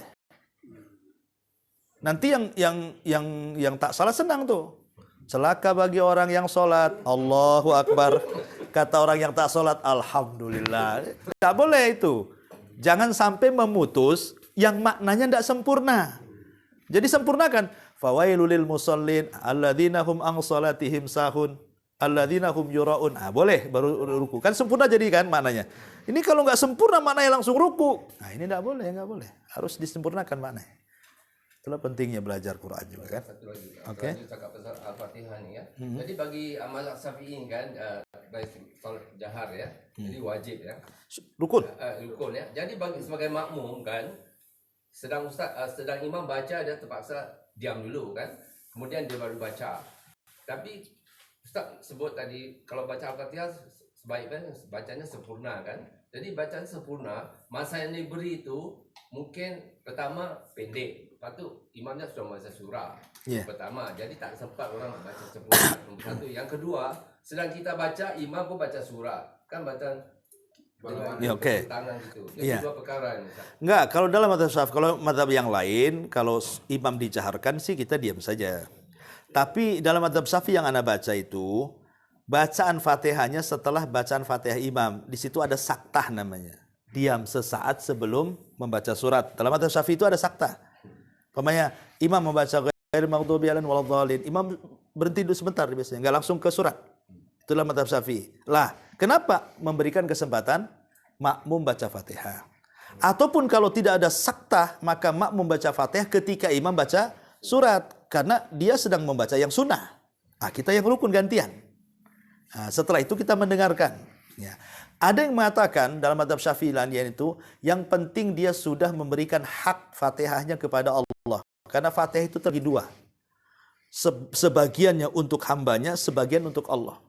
Nanti yang tak salah senang tuh. Celaka bagi orang yang sholat, Allahu akbar. Kata orang yang tak sholat, alhamdulillah. Tak boleh itu. Jangan sampai memutus yang maknanya tidak sempurna. Jadi sempurnakan. Fawailul lil musallin alladzina hum an salatihim sahun alladzina hum yuraun. Boleh baru ruku. Kan sempurna jadi kan maknanya. Ini kalau nggak sempurna maknanya langsung ruku. Nah, ini nggak boleh. Harus disempurnakan maknanya. Itulah pentingnya belajar Quran juga kan. Satu lagi. Oke. Lanjut cakap pasal Al-Fatihah ni ya. Jadi bagi mazhab Syafi'i kan baik solat jahar ya. Jadi wajib ya. Rukun. Rukun ya. Jadi bagi sebagai makmum kan sedang imam baca dia terpaksa diam dulu kan. Kemudian dia baru baca. Tapi Ustaz sebut tadi kalau baca Al-Fatihah sebaiknya bacanya sempurna kan. Jadi bacaan sempurna, masa yang diberi itu mungkin pertama pendek. Lepas tu imamnya sudah membaca surah. Yeah. Pertama, jadi tak sempat orang baca sempurna. Nombor satu. Yang kedua, sedang kita baca, imam pun baca surah. Kan bacaan Ya, oke. tangan gitu. Jadi Iya. dua perkara ni. Ustaz. Enggak, kalau dalam mazhab Syafi'i, kalau mazhab yang lain, kalau imam dijaharkan sih kita diam saja. Tapi dalam mazhab Syafi'i yang Anda baca itu, bacaan Fatihahnya setelah bacaan Fatihah imam. Di situ ada saktah namanya. Diam sesaat sebelum membaca surat. Dalam mazhab Syafi'i itu ada saktah. Pemanya imam membaca ghairil maghdubi alaihim waladhdallin. Imam berhenti dulu sebentar biasanya, enggak langsung ke surat. Itulah mazhab Syafi'i. Lah, kenapa memberikan kesempatan makmum baca Fatihah? Ataupun kalau tidak ada saktah, maka makmum baca Fatihah ketika imam baca surat, karena dia sedang membaca yang sunnah. Kita yang rukun gantian. Setelah itu kita mendengarkan. Ya. Ada yang mengatakan dalam mazhab Syafi'i lainnya itu, yang penting dia sudah memberikan hak Fatihahnya kepada Allah. Karena Fatihah itu terbagi dua. Sebagiannya untuk hambanya, sebagian untuk Allah.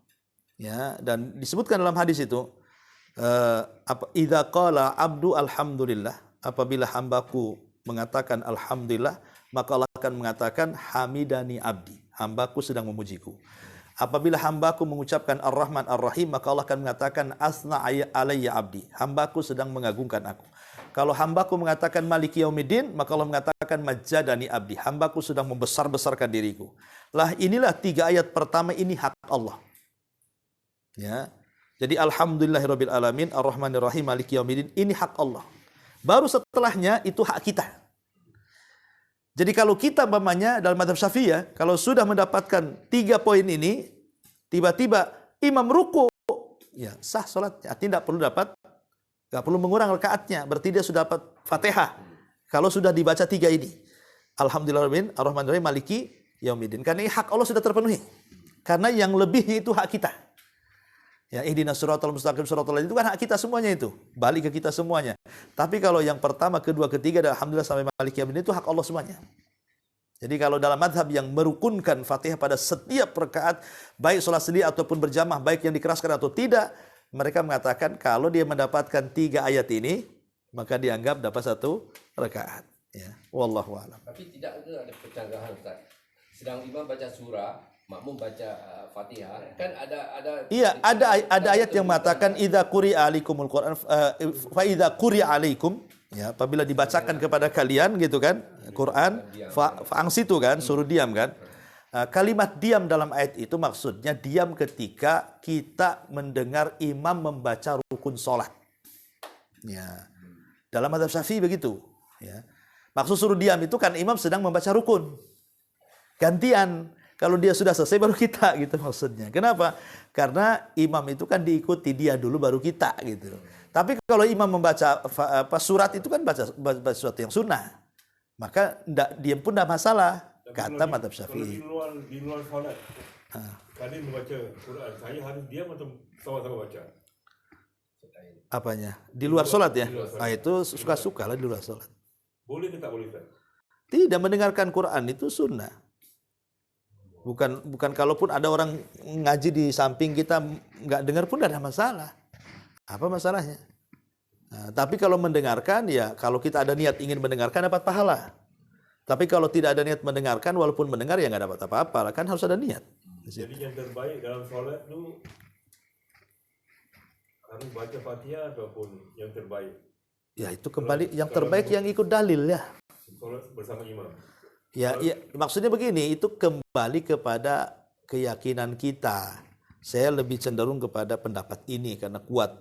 Ya, dan disebutkan dalam hadis itu, idza qala abdu alhamdulillah, apabila hambaku mengatakan alhamdulillah, maka Allah akan mengatakan hamidani abdi, hambaku sedang memujiku. Apabila hambaku mengucapkan ar-Rahman ar-Rahim, maka Allah akan mengatakan asna alayya abdi, hambaku sedang mengagungkan aku. Kalau hambaku mengatakan maliki yaumiddin, maka Allah mengatakan majadani abdi, hambaku sedang membesar-besarkan diriku. Lah inilah 3 ayat pertama, ini hak Allah. Ya. Jadi alhamdulillahirabbil alamin ar-Rahmanir Rahim maliki yaumiddin, ini hak Allah. Baru setelahnya itu hak kita. Jadi kalau kita umpamanya dalam mazhab Syafi'i ya, kalau sudah mendapatkan 3 poin ini, tiba-tiba imam ruku, ya sah salatnya. Artinya tidak perlu mengurang rakaatnya. Berarti dia sudah dapat Fatihah. Kalau sudah dibaca 3 ini. Alhamdulillahirabbil alamin ar-Rahmanir Rahim maliki yaumiddin. Karena ini hak Allah sudah terpenuhi. Karena yang lebihnya itu hak kita. Ya, ihdinas siratal mustaqim siratal ladzina, itu kan hak kita semuanya itu. Balik ke kita semuanya. Tapi kalau yang pertama, kedua, ketiga, dan alhamdulillah sampai maliki yaumiddin itu hak Allah semuanya. Jadi kalau dalam madhab yang merukunkan Fatihah pada setiap rakaat, baik sholat sendiri ataupun berjamaah, baik yang dikeraskan atau tidak, mereka mengatakan kalau dia mendapatkan 3 ayat ini, maka dianggap dapat 1 rakaat. Ya, wallahu a'lam. Tapi tidak ada pencanggahan Ustaz. Sedang imam baca surah, makmum baca Fatihah, kan ada Iya, ada ayat yang mengatakan idza quri'a alaikumul Qur'an fa idza quri'a alaikum, ya, apabila dibacakan kepada kalian gitu kan Quran, fa'angsitu kan, suruh diam kan. Kalimat diam dalam ayat itu maksudnya diam ketika kita mendengar imam membaca rukun salat. Ya. Dalam mazhab Syafi'i begitu, ya. Maksud suruh diam itu kan imam sedang membaca rukun. Gantian. Kalau dia sudah selesai baru kita gitu maksudnya. Kenapa? Karena imam itu kan diikuti dia dulu baru kita gitu. Tapi kalau imam membaca surat itu kan baca surat yang sunnah. Maka diam pun tidak masalah. Kata mazhab Syafi'i. Kalau di luar solat, kalian membaca Quran, saya harus diam atau sama-sama baca? Apanya? Di luar solat ya? Itu suka-suka lah di luar solat. Boleh ke tak boleh Ustaz? Tidak, mendengarkan Quran itu sunnah. Bukan kalaupun ada orang ngaji di samping kita nggak dengar pun tidak ada masalah. Apa masalahnya? Nah, tapi kalau mendengarkan ya, kalau kita ada niat ingin mendengarkan dapat pahala. Tapi kalau tidak ada niat mendengarkan, walaupun mendengar ya nggak dapat apa-apa, kan harus ada niat. Jadi yang terbaik dalam solat tu harus baca Fatihah ataupun yang terbaik. Ya itu kembali yang terbaik yang ikut dalil ya. Solat bersama imam. Ya, maksudnya begini, itu kembali kepada keyakinan kita. Saya lebih cenderung kepada pendapat ini karena kuat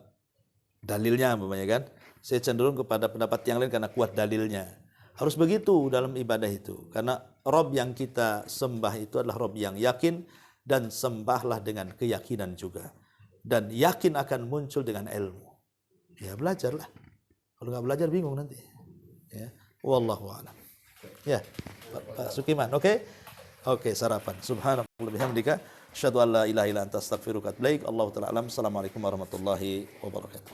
dalilnya, umpamanya kan. Saya cenderung kepada pendapat yang lain karena kuat dalilnya. Harus begitu dalam ibadah itu. Karena Rob yang kita sembah itu adalah Rob yang yakin, dan sembahlah dengan keyakinan juga. Dan yakin akan muncul dengan ilmu. Ya belajarlah. Kalau nggak belajar bingung nanti. Ya, wallahu a'lam. Ya, Pak Sukiman, oke? Oke, sarapan. Subhanallah bihamdika, asyhadu an la ilaha illa anta astaghfiruka wa atubu ilaik. Allahu ta'ala alam. Assalamualaikum warahmatullahi wabarakatuh.